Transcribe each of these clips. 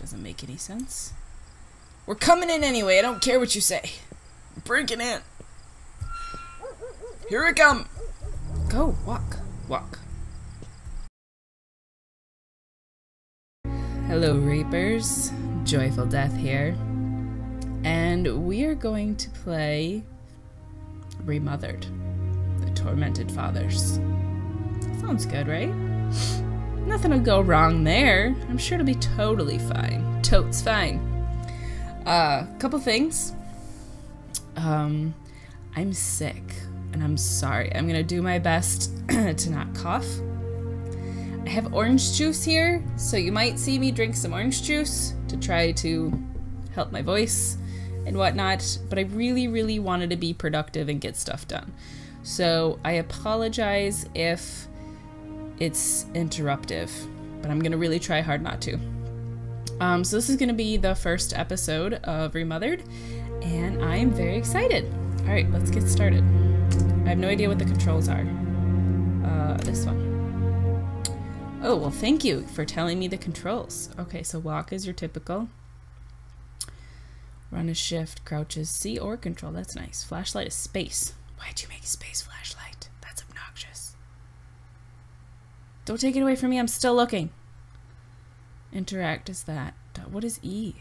doesn't make any sense. We're coming in anyway. I don't care what you say. I'm breaking in. Here I come. Go, walk, walk. Hello, Reapers. JoyfulDeath here. And we are going to play Remothered, the Tormented Fathers. Sounds good, right? Nothing will go wrong there. I'm sure it'll be totally fine. Totes fine. Couple things. I'm sick, and I'm sorry. I'm gonna do my best to not cough. I have orange juice here, so you might see me drink some orange juice to try to help my voice and whatnot, but I really, really wanted to be productive and get stuff done. So I apologize if it's interruptive, but I'm gonna really try hard not to. So this is gonna be the first episode of Remothered, and I am very excited. All right, let's get started. I have no idea what the controls are. This one. Oh, well, thank you for telling me the controls. Okay, so walk is your typical. Run is shift, crouch is C or control. That's nice. Flashlight is space. Why'd you make a space flashlight? That's obnoxious. Don't take it away from me. I'm still looking. Interact is that. What is E?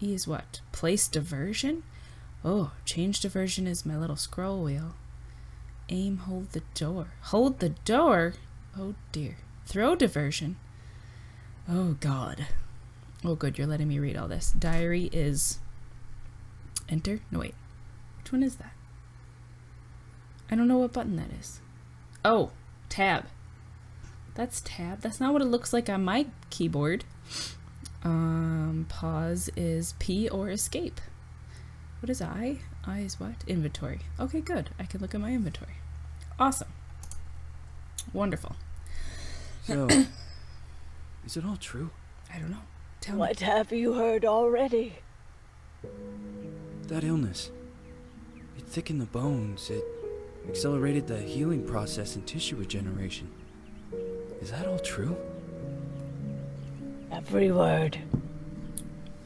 E is what? Place diversion? Oh, change diversion is my little scroll wheel. Aim, hold the door. Hold the door? Oh, dear. Throw diversion. Oh, God. Oh, good. You're letting me read all this. Diary is... Enter? No, wait. Which one is that? I don't know what button that is. Oh, tab. That's tab. That's not what it looks like on my keyboard. Pause is P or escape. What is I? I is what? Inventory. Okay, good. I can look at my inventory. Awesome. Wonderful. So, is it all true? I don't know. Tell me. What have you heard already? That illness. It thickened the bones. It accelerated the healing process and tissue regeneration. Is that all true? Every word.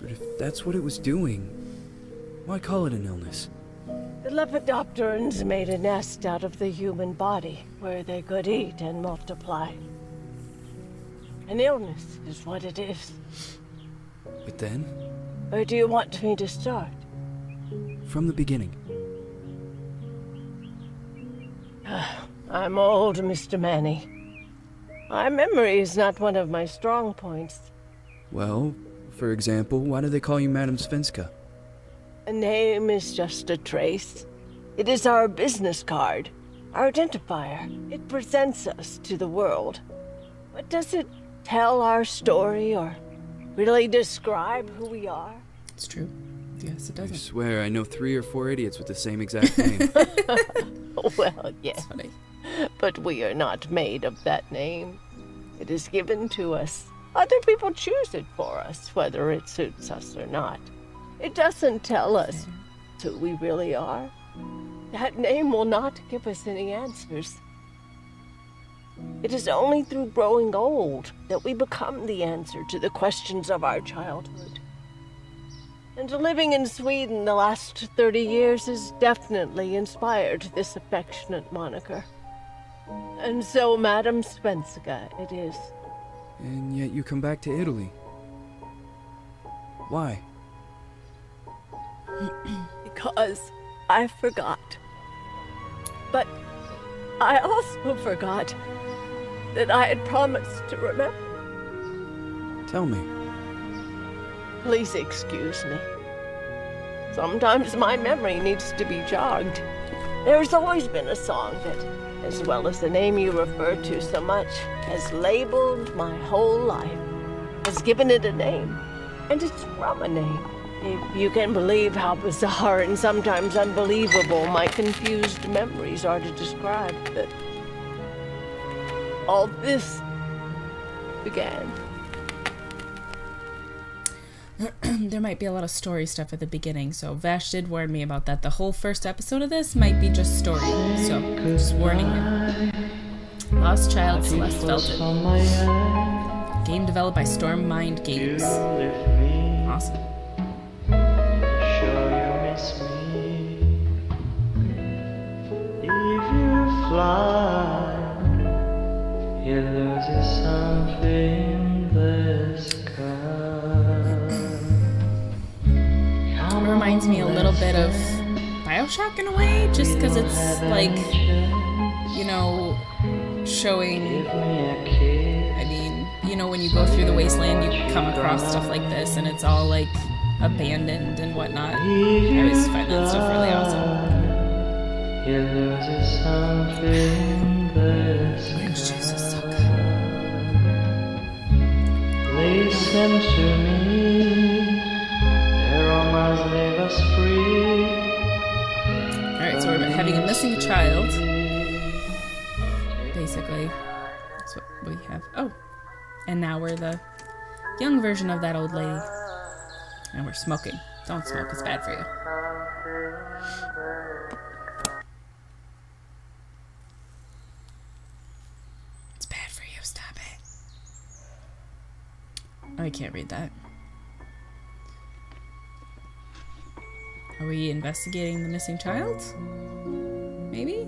But if that's what it was doing, why call it an illness? The Lepidopterans made a nest out of the human body where they could eat and multiply. An illness is what it is. But then? Where do you want me to start? From the beginning. I'm old, Mr. Manny. My memory is not one of my strong points. Well, for example, why do they call you Madam Svenska? A name is just a trace. It is our business card, our identifier. It presents us to the world. But does it tell our story or really describe who we are? It's true. Yes, it doesn't. I swear I know 3 or 4 idiots with the same exact name. Well, yes. That's funny. But we are not made of that name. It is given to us. Other people choose it for us, whether it suits us or not. It doesn't tell us who we really are. That name will not give us any answers. It is only through growing old that we become the answer to the questions of our childhood. And living in Sweden the last 30 years has definitely inspired this affectionate moniker. And so, Madam Svenska, it is. And yet you come back to Italy. Why? Because I forgot. But I also forgot that I had promised to remember. Tell me. Please excuse me. Sometimes my memory needs to be jogged. There's always been a song that, as well as the name you refer to so much, has labeled my whole life, has given it a name, and it's from a name. If you can believe how bizarre and sometimes unbelievable my confused memories are to describe that all this began. There might be a lot of story stuff at the beginning, so Vash did warn me about that. The whole first episode of this might be just story, so just warning you. Lost Child, Celeste Felton. Game developed by Storm Mind Games. Awesome. Sure you miss me. If you fly, you lose something in the sky. It reminds me a little bit of BioShock in a way, just because it's like, you know, showing, I mean, you know, when you go through the wasteland, you come across stuff like this, and it's all like abandoned and whatnot. I always find that stuff really awesome. Jesus, so good. Listen to me, their aromas leave us free. Alright, so we're having a missing child. Basically, that's what we have. Oh, and now we're the young version of that old lady. And we're smoking. Don't smoke, it's bad for you. It's bad for you, stop it. Oh, I can't read that. Are we investigating the missing child? Maybe?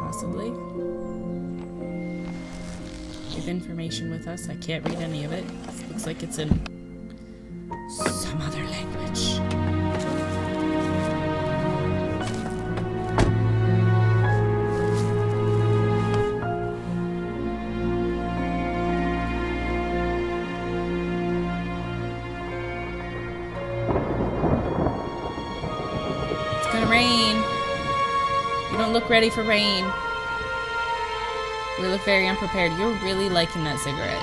Possibly. We have information with us. I can't read any of it. It looks like it's in some other language. Rain. You don't look ready for rain. We look very unprepared. You're really liking that cigarette.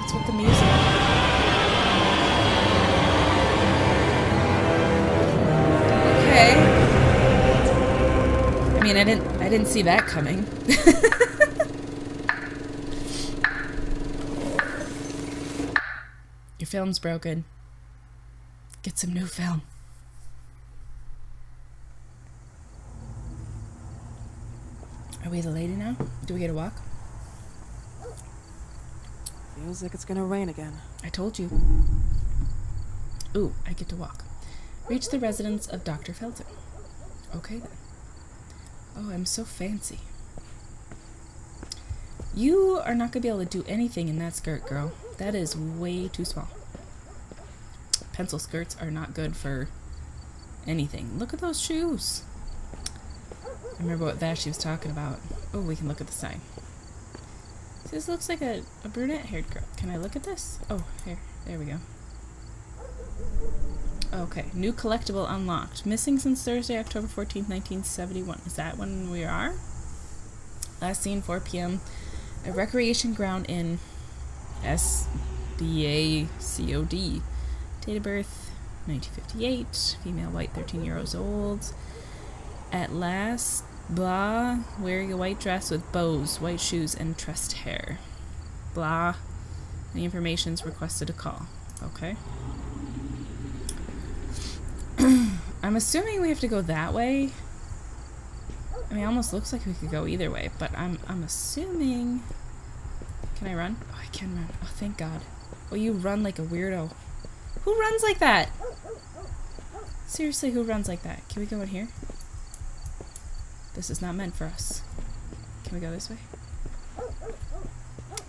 What's with the music? Okay. I mean, I didn't see that coming. Your film's broken. Get some new film. Are we the lady now? Do we get a walk? Feels like it's gonna rain again. I told you. Ooh, I get to walk. Reach the residence of Dr. Felton. Okay then. Oh, I'm so fancy. You are not gonna be able to do anything in that skirt, girl. That is way too small. Pencil skirts are not good for anything. Look at those shoes. I remember what Vashi was talking about. Oh, we can look at the sign. This looks like a brunette-haired girl. Can I look at this? Oh, here. There we go. Okay. New collectible unlocked. Missing since Thursday, October 14th, 1971. Is that when we are? Last seen 4 p.m. A recreation ground in SBACOD. Date of birth, 1958. Female, white, 13 years old. At last, blah, wearing a white dress with bows, white shoes, and tressed hair. Blah. The information's requested a call. Okay. I'm assuming we have to go that way. I mean, it almost looks like we could go either way, but I'm assuming... Can I run? Oh, I can run. Oh, thank God. Oh, you run like a weirdo. Who runs like that? Seriously, who runs like that? Can we go in here? This is not meant for us. Can we go this way?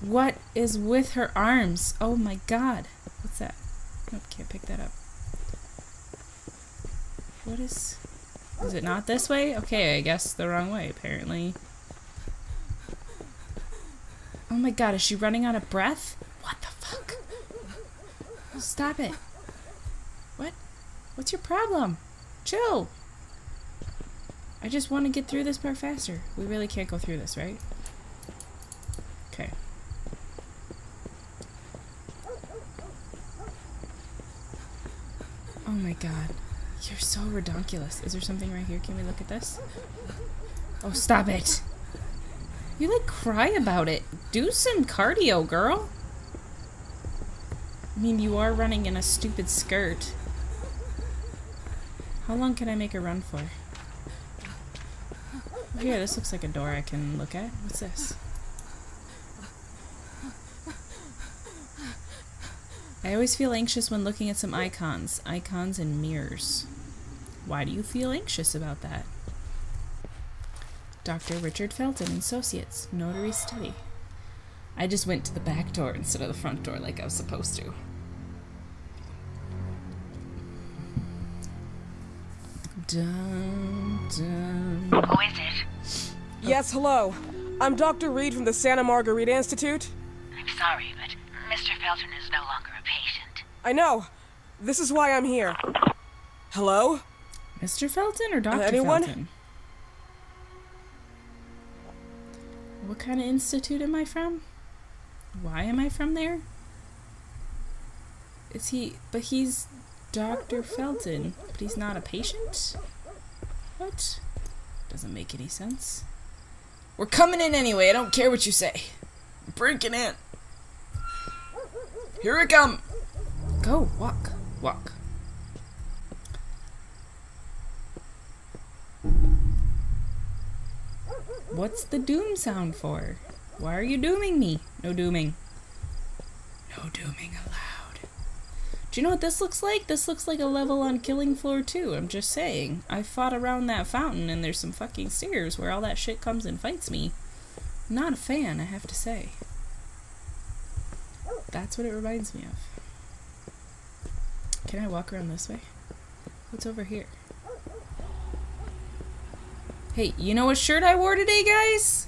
What is with her arms? Oh my God. What's that? Nope, can't pick that up. What is... Is it not this way? Okay, I guess the wrong way, apparently. Oh my God, is she running out of breath? What the fuck? Stop it. What? What's your problem? Chill. I just want to get through this part faster. We really can't go through this, right? Okay. Oh my God. You're so redonkulous. Is there something right here? Can we look at this? Oh, stop it. You like cry about it. Do some cardio, girl. I mean, you are running in a stupid skirt. How long can I make her run for? Oh, here, this looks like a door I can look at. What's this? I always feel anxious when looking at some icons. Icons and mirrors. Why do you feel anxious about that? Dr. Richard Felton, Associates, Notary Study. I just went to the back door instead of the front door like I was supposed to. Dun, dun. Who is it? Yes, hello. I'm Dr. Reed from the Santa Margarita Institute. I'm sorry, but Mr. Felton is no longer a patient. I know. This is why I'm here. Hello? Mr. Felton or Dr. Anyone? Felton? What kind of institute am I from? Why am I from there? Is he... But he's Dr. Felton, but he's not a patient? What? Doesn't make any sense. We're coming in anyway, I don't care what you say. I'm breaking in. Here we come. Go, walk, walk. What's the doom sound for? Why are you dooming me? No dooming. No dooming allowed. Do you know what this looks like? This looks like a level on Killing Floor 2. I'm just saying. I fought around that fountain and there's some fucking stairs where all that shit comes and fights me. Not a fan, I have to say. That's what it reminds me of. Can I walk around this way? What's over here? Hey, you know what shirt I wore today, guys?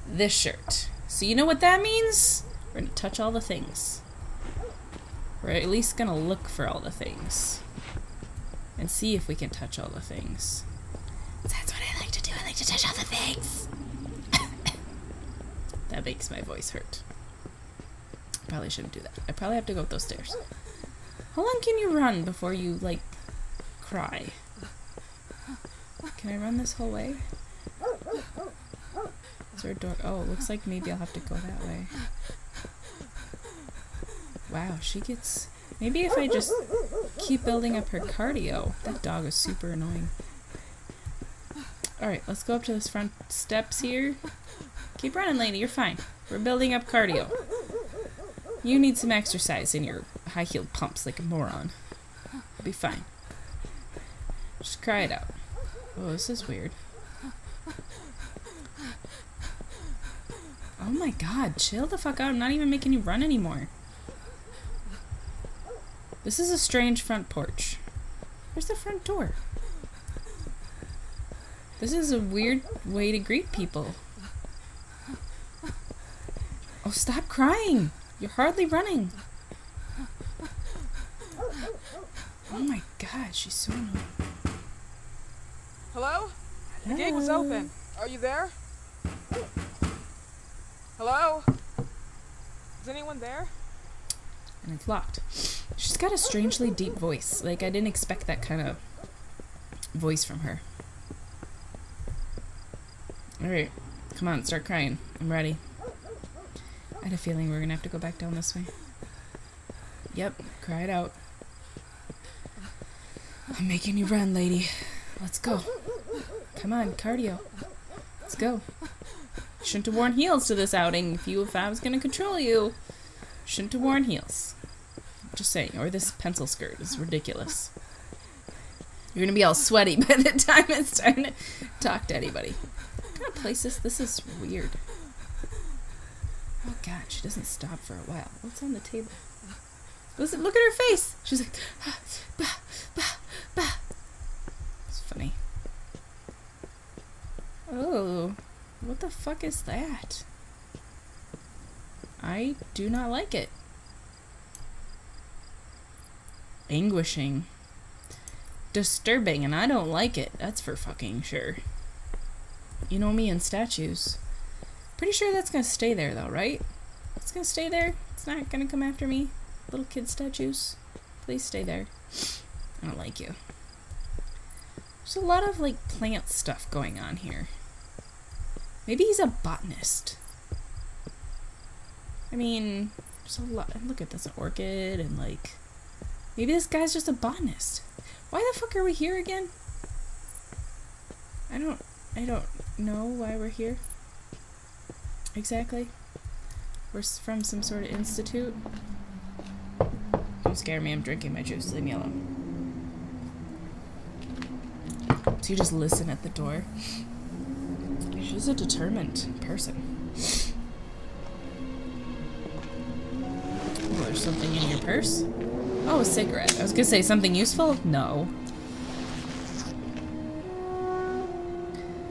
This shirt. So you know what that means? We're gonna touch all the things. We're at least gonna look for all the things. And see if we can touch all the things. That's what I like to do. I like to touch all the things. That makes my voice hurt. Probably shouldn't do that. I probably have to go up those stairs. How long can you run before you, like, cry? Can I run this whole way? Is there a door? Oh, it looks like maybe I'll have to go that way. Wow, she gets... Maybe if I just keep building up her cardio. That dog is super annoying. Alright, let's go up to this front steps here. Keep running, lady. You're fine. We're building up cardio. You need some exercise in your high-heeled pumps like a moron. You'll be fine. Just cry it out. Oh, this is weird. Oh my god, chill the fuck out. I'm not even making you run anymore. This is a strange front porch. Where's the front door? This is a weird way to greet people. Oh, stop crying! You're hardly running. Oh my god, she's so annoying. Hello? The gate was open. Are you there? Hello? Is anyone there? And it's locked. She's got a strangely deep voice. Like, I didn't expect that kind of voice from her. Alright, come on, start crying. I'm ready. I had a feeling we were gonna have to go back down this way. Yep, cry it out. I'm making you run, lady. Let's go. Come on, cardio. Let's go. Shouldn't have worn heels to this outing if I was gonna control you. Shouldn't have worn heels. Just saying. Or this pencil skirt is ridiculous. You're gonna be all sweaty by the time it's time to talk to anybody. What kind of place is this? This is weird. Oh god, she doesn't stop for a while. What's on the table? Listen, look at her face! She's like, ah, bah, bah, bah. It's funny. Oh, what the fuck is that? I do not like it. Anguishing. Disturbing, and I don't like it. That's for fucking sure. You know me and statues. Pretty sure that's gonna stay there though, right? It's gonna stay there. It's not gonna come after me. Little kid statues. Please stay there. I don't like you. There's a lot of like plant stuff going on here. Maybe he's a botanist. I mean, there's a lot. Look at this, an orchid and like... Maybe this guy's just a botanist. Why the fuck are we here again? I don't know why we're here? Exactly. We're from some sort of institute. Don't scare me, I'm drinking my juice. Leave me alone. So you just listen at the door. She's a determined person. Oh, there's something in your purse? Oh, a cigarette. I was gonna say something useful? No.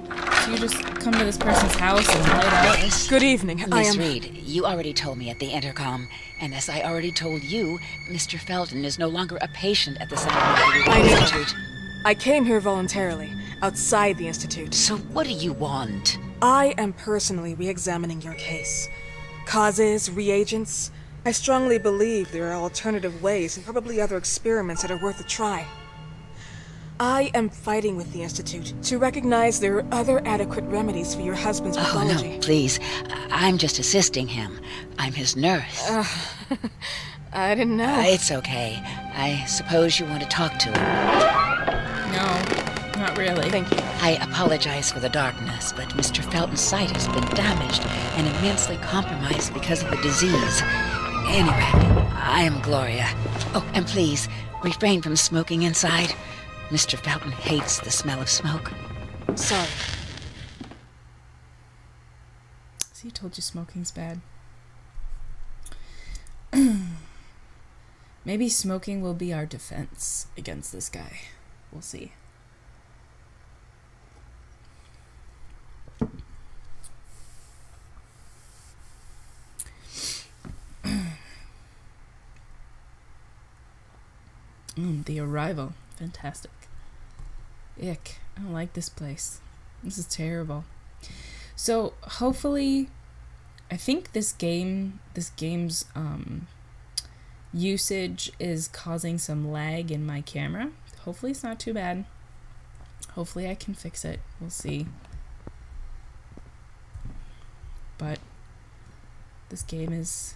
So you just come to this person's house and light up? Yes. Good evening. I Miss am... Reed, you already told me at the intercom, and as I already told you, Mr. Felton is no longer a patient at the Santa Institute. I came here voluntarily, outside the Institute. So what do you want? I am personally re-examining your case. Causes, reagents. I strongly believe there are alternative ways and probably other experiments that are worth a try. I am fighting with the Institute to recognize there are other adequate remedies for your husband's pathology. Oh, no, please. I'm just assisting him. I'm his nurse. I didn't know. It's okay. I suppose you want to talk to him. No, not really. Thank you. I apologize for the darkness, but Mr. Felton's sight has been damaged and immensely compromised because of the disease. Anyway, I am Gloria. Oh, and please, refrain from smoking inside. Mr. Felton hates the smell of smoke. Sorry. See, I told you smoking's bad. Maybe smoking will be our defense against this guy. We'll see. The arrival. Fantastic. Ick. I don't like this place. This is terrible. So, hopefully, I think this game's usage is causing some lag in my camera. Hopefully it's not too bad. Hopefully I can fix it. We'll see. But this game is...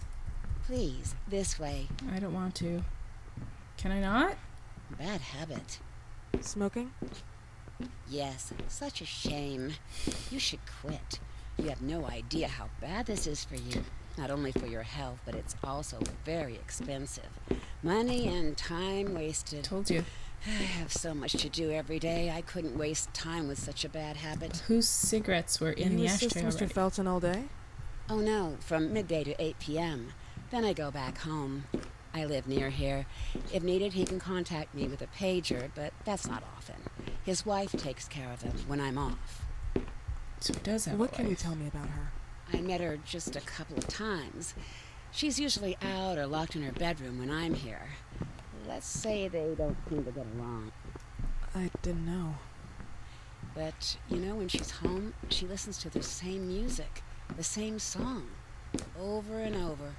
Please, this way. I don't want to. Can I not? Bad habit. Smoking? Yes, such a shame. You should quit. You have no idea how bad this is for you. Not only for your health, but it's also very expensive. Money and time wasted. Told you. I have so much to do every day. I couldn't waste time with such a bad habit. Whose cigarettes were in the ashtray Mr. already? Felton all day? Oh no, from midday to 8 p.m. Then I go back home. I live near here. If needed, he can contact me with a pager, but that's not often. His wife takes care of him when I'm off. So he does have What a can you wife. tell me about her? I met her just a couple of times. She's usually out or locked in her bedroom when I'm here. Let's say they don't seem to get along. I didn't know. But, you know, when she's home, she listens to the same music, the same song, over and over.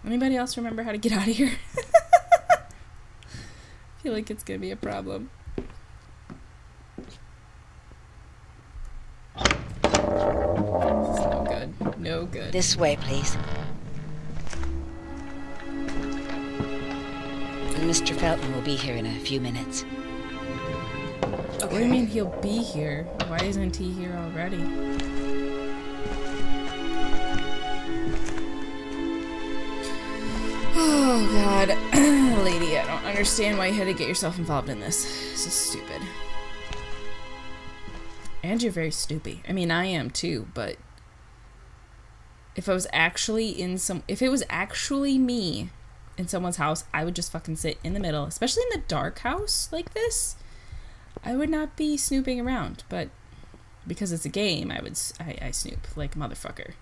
Anybody else remember how to get out of here? I feel like it's gonna be a problem. This is no good. No good. This way, please. Mr. Felton will be here in a few minutes. What do you mean he'll be here? Why isn't he here already? Oh god. Lady, I don't understand why you had to get yourself involved in this. This is stupid. And you're very snoopy. I mean, I am too, but if I was actually if it was actually me in someone's house, I would just fucking sit in the middle, especially in the dark house like this. I would not be snooping around, but because it's a game, I snoop like a motherfucker.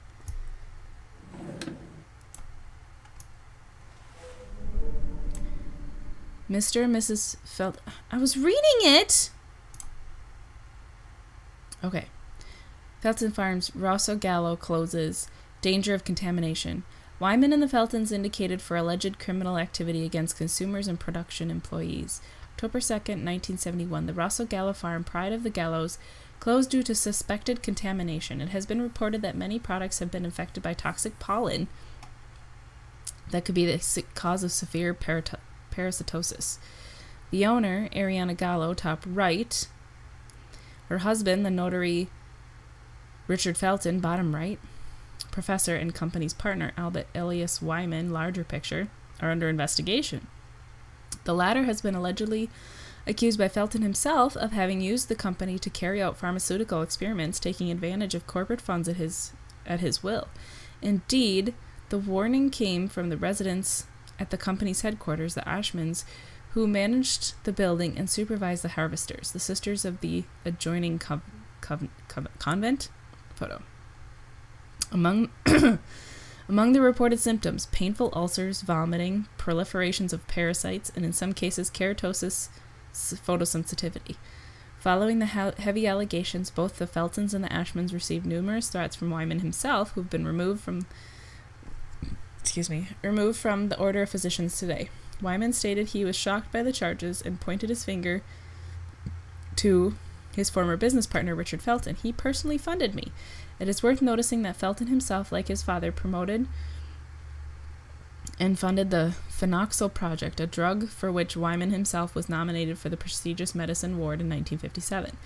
Mr. and Mrs. I was reading it! Okay. Felton Farms, Rosso Gallo closes. Danger of contamination. Wyman and the Feltons indicated for alleged criminal activity against consumers and production employees. October 2nd, 1971. The Rosso Gallo farm, Pride of the Gallos, closed due to suspected contamination. It has been reported that many products have been infected by toxic pollen that could be the cause of severe parasitosis. The owner, Ariana Gallo, top right. Her husband, the notary Richard Felton, bottom right. Professor and company's partner, Albert Elias Wyman, larger picture, are under investigation. The latter has been allegedly accused by Felton himself of having used the company to carry out pharmaceutical experiments, taking advantage of corporate funds at his will. Indeed, the warning came from the residents at the company's headquarters, the Ashmans, who managed the building and supervised the harvesters, the sisters of the adjoining convent. Photo. Among the reported symptoms, painful ulcers, vomiting, proliferations of parasites, and in some cases keratosis, photosensitivity. Following the heavy allegations, both the Feltons and the Ashmans received numerous threats from Wyman himself, who've been removed from the Order of Physicians today. Wyman stated he was shocked by the charges and pointed his finger to his former business partner, Richard Felton. He personally funded me. It is worth noticing that Felton himself, like his father, promoted and funded the Phenoxyl Project, a drug for which Wyman himself was nominated for the prestigious medicine ward in 1957.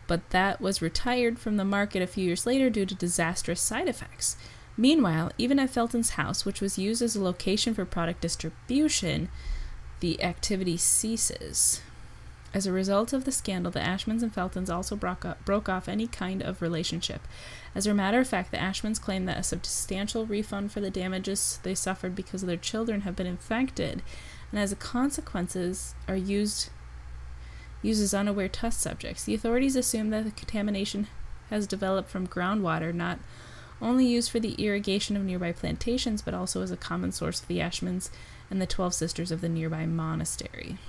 But that was retired from the market a few years later due to disastrous side effects. Meanwhile, even at Felton's house, which was used as a location for product distribution, the activity ceases. As a result of the scandal, the Ashmans and Feltons also broke off any kind of relationship. As a matter of fact, the Ashmans claim that a substantial refund for the damages they suffered because their children have been infected, and as a consequences are used as unaware test subjects. The authorities assume that the contamination has developed from groundwater, not only used for the irrigation of nearby plantations, but also as a common source for the Ashmans and the 12 sisters of the nearby monastery.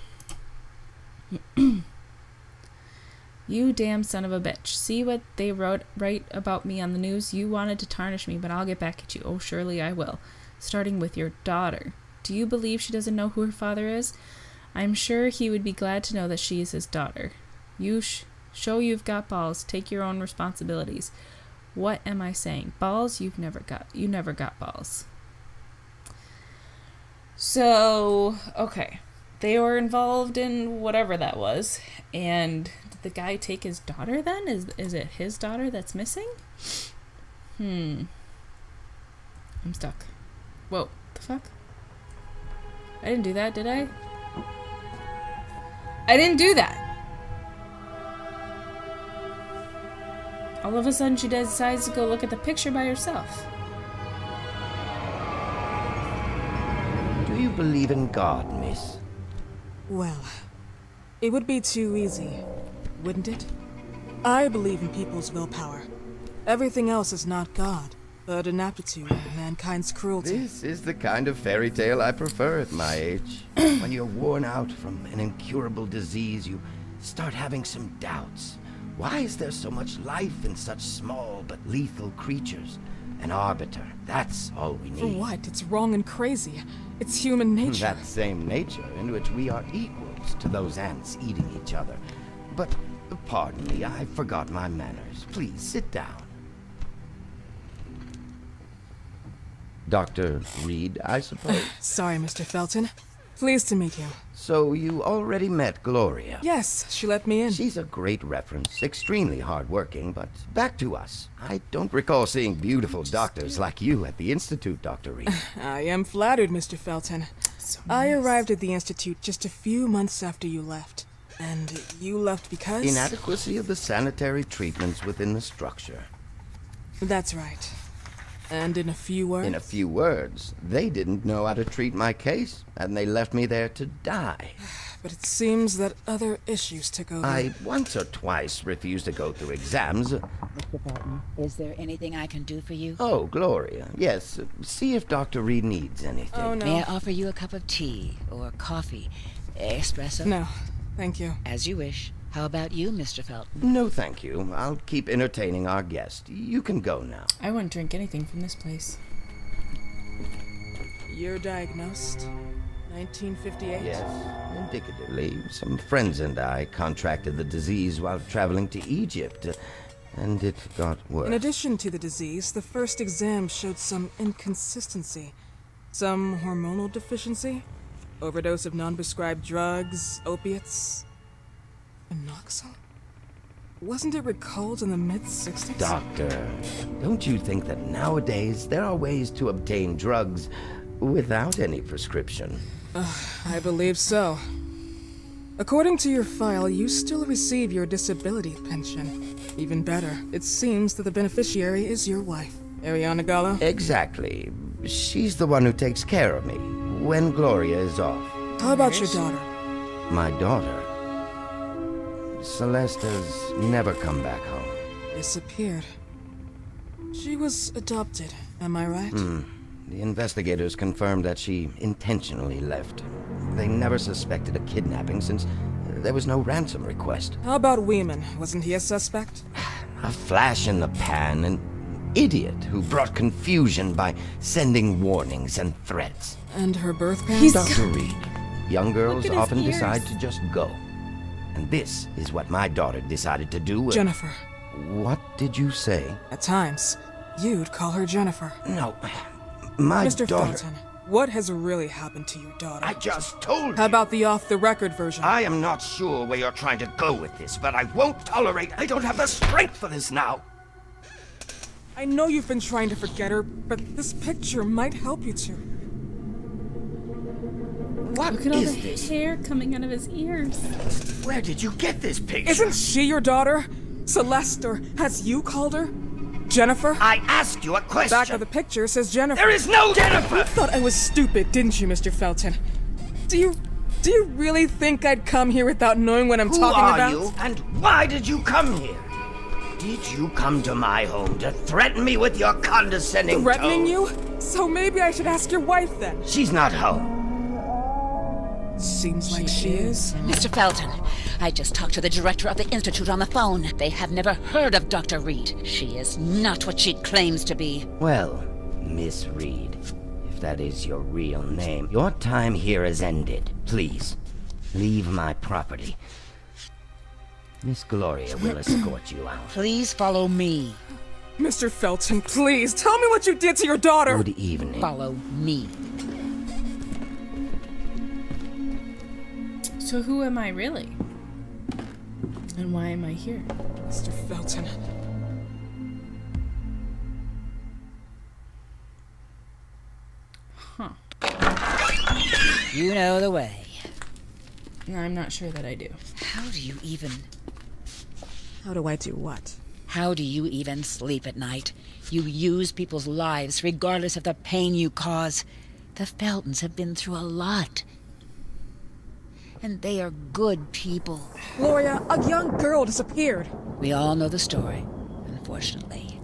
You damn son of a bitch. See what they write about me on the news? You wanted to tarnish me, but I'll get back at you. Oh, surely I will. Starting with your daughter. Do you believe she doesn't know who her father is? I'm sure he would be glad to know that she is his daughter. You show you've got balls. Take your own responsibilities. What am I saying? Balls? You never got balls. So, okay. They were involved in whatever that was, and did the guy take his daughter then? Is it his daughter that's missing? I'm stuck. Whoa, the fuck? I didn't do that, did I? I didn't do that! All of a sudden she decides to go look at the picture by herself. Do you believe in God, miss? Well, it would be too easy, wouldn't it? I believe in people's willpower. Everything else is not God, but an aptitude of mankind's cruelty. This is the kind of fairy tale I prefer at my age. When you're worn out from an incurable disease, you start having some doubts. Why is there so much life in such small but lethal creatures? An arbiter, that's all we need. For what? It's wrong and crazy. It's human nature. That same nature in which we are equals to those ants eating each other. But, pardon me, I forgot my manners. Please, sit down. Dr. Reed, I suppose? Sorry, Mr. Felton. Pleased to meet you. So you already met Gloria? Yes, she let me in. She's a great reference, extremely hardworking, but back to us. I don't recall seeing beautiful doctors like you at the Institute, Dr. Reed. I am flattered, Mr. Felton. So I nice. arrived at the Institute just a few months after you left. And you left because? Inadequacy of the sanitary treatments within the structure. That's right. And in a few words? In a few words, they didn't know how to treat my case, and they left me there to die. But it seems that other issues took over. I once or twice refused to go through exams. Mr. Felton, is there anything I can do for you? Oh, Gloria, yes. See if Dr. Reed needs anything. Oh, no. May I offer you a cup of tea or coffee? Espresso? No, thank you. As you wish. How about you, Mr. Felton? No, thank you. I'll keep entertaining our guest. You can go now. I wouldn't drink anything from this place. You're diagnosed? 1958? Yes, indicatively. Some friends and I contracted the disease while traveling to Egypt, and it got worse. In addition to the disease, the first exam showed some inconsistency. Some hormonal deficiency? Overdose of non-prescribed drugs, opiates? Phenoxyl? Wasn't it recalled in the mid-60s? Doctor, don't you think that nowadays there are ways to obtain drugs without any prescription? I believe so. According to your file, you still receive your disability pension. Even better, it seems that the beneficiary is your wife, Ariana Gallo. Exactly. She's the one who takes care of me when Gloria is off. How about your daughter? My daughter? Celeste has never come back home. Disappeared. She was adopted, am I right? The investigators confirmed that she intentionally left. They never suspected a kidnapping since there was no ransom request. How about Weeman? Wasn't he a suspect? A flash in the pan, an idiot who brought confusion by sending warnings and threats. And her birth parents? Dr. Reed, young girls Look at his often ears. decide to just go. And this is what my daughter decided to do. Jennifer. What did you say? At times, you'd call her Jennifer. No, my Mr. daughter... Felton, what has really happened to your daughter? I just told How you. about the off-the-record version? I am not sure where you're trying to go with this, but I won't tolerate... I don't have the strength for this now. I know you've been trying to forget her, but this picture might help you to. What Look at all is the this? hair coming out of his ears. Where did you get this picture? Isn't she your daughter? Celeste, or has you called her? Jennifer? I asked you a question. Back of the picture says Jennifer. There is no Jennifer! Thought I was stupid, didn't you, Mr. Felton? Do you really think I'd come here without knowing what I'm Who talking are about? you, and why did you come here? Did you come to my home to threaten me with your condescending Threatening tone? you? So maybe I should ask your wife then. She's not home. Seems like she is. Mr. Felton, I just talked to the director of the Institute on the phone. They have never heard of Dr. Reed. She is not what she claims to be. Well, Miss Reed, if that is your real name, your time here has ended. Please, leave my property. Miss Gloria will escort you out. Please follow me. Mr. Felton, please, tell me what you did to your daughter! Good evening. Follow me. So who am I really? And why am I here? Mr. Felton. Huh. You know the way. I'm not sure that I do. How do you even sleep at night? You use people's lives regardless of the pain you cause. The Feltons have been through a lot. And they are good people. Gloria, a young girl disappeared. We all know the story, unfortunately.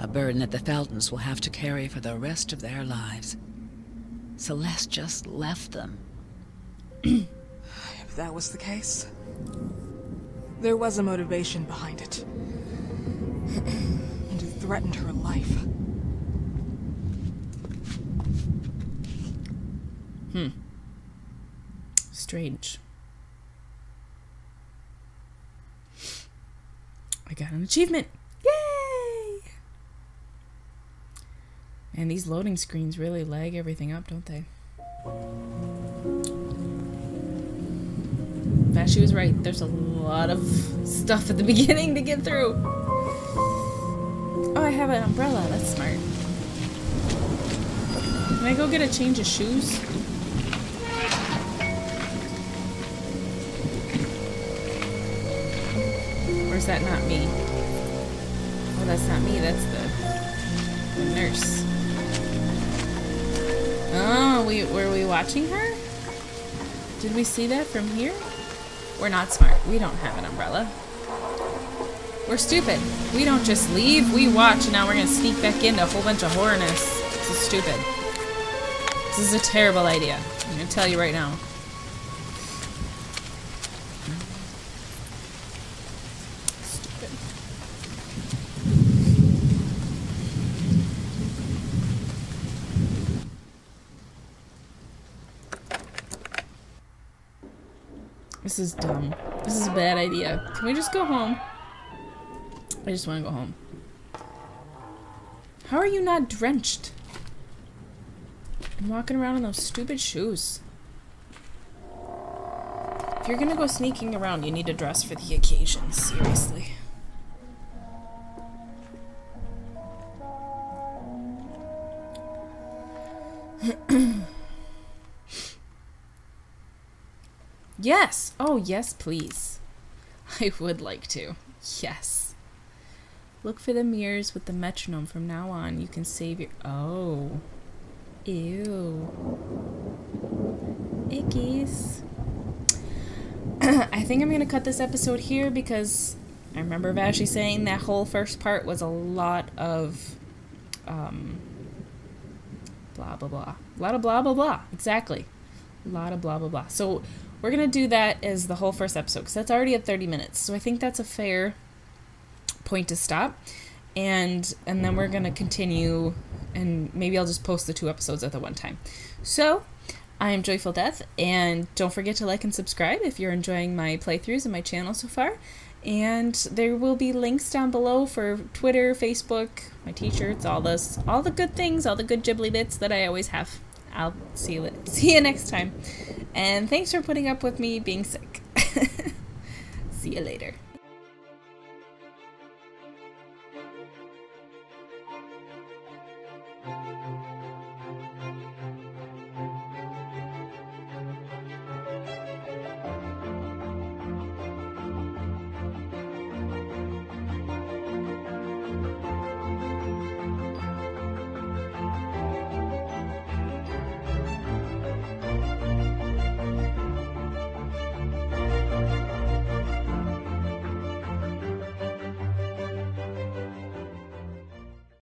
A burden that the Feltons will have to carry for the rest of their lives. Celeste just left them. If that was the case, there was a motivation behind it. And it threatened her life. Strange. I got an achievement. Yay! And these loading screens really lag everything up, don't they? In fact, she was right. There's a lot of stuff at the beginning to get through. Oh, I have an umbrella. That's smart. Can I go get a change of shoes? Or is that not me? Oh, that's not me. That's the nurse. Oh, were we watching her? Did we see that from here? We're not smart. We don't have an umbrella. We're stupid. We don't just leave. We watch, and now we're gonna sneak back into a whole bunch of horrorness. This is stupid. This is a terrible idea. I'm gonna tell you right now. Stupid. This is dumb. This is a bad idea. Can we just go home? I just want to go home. How are you not drenched? I'm walking around in those stupid shoes. If you're gonna go sneaking around, you need to dress for the occasion, seriously. Yes! Oh, yes, please. I would like to. Yes. Look for the mirrors with the metronome. From now on, you can save your... Oh. Ew. Ickies. I think I'm going to cut this episode here because I remember Vashi saying that whole first part was a lot of... blah, blah, blah. A lot of blah, blah, blah. Exactly. A lot of blah, blah, blah. So... we're going to do that as the whole first episode, because that's already at 30 minutes. So I think that's a fair point to stop. And then we're going to continue, and maybe I'll just post the 2 episodes at the one time. So, I am Joyful Death, and don't forget to like and subscribe if you're enjoying my playthroughs and my channel so far. And there will be links down below for Twitter, Facebook, my t-shirts, all the good things, all the good Ghibli bits that I always have. I'll see you next time. And thanks for putting up with me being sick. See you later.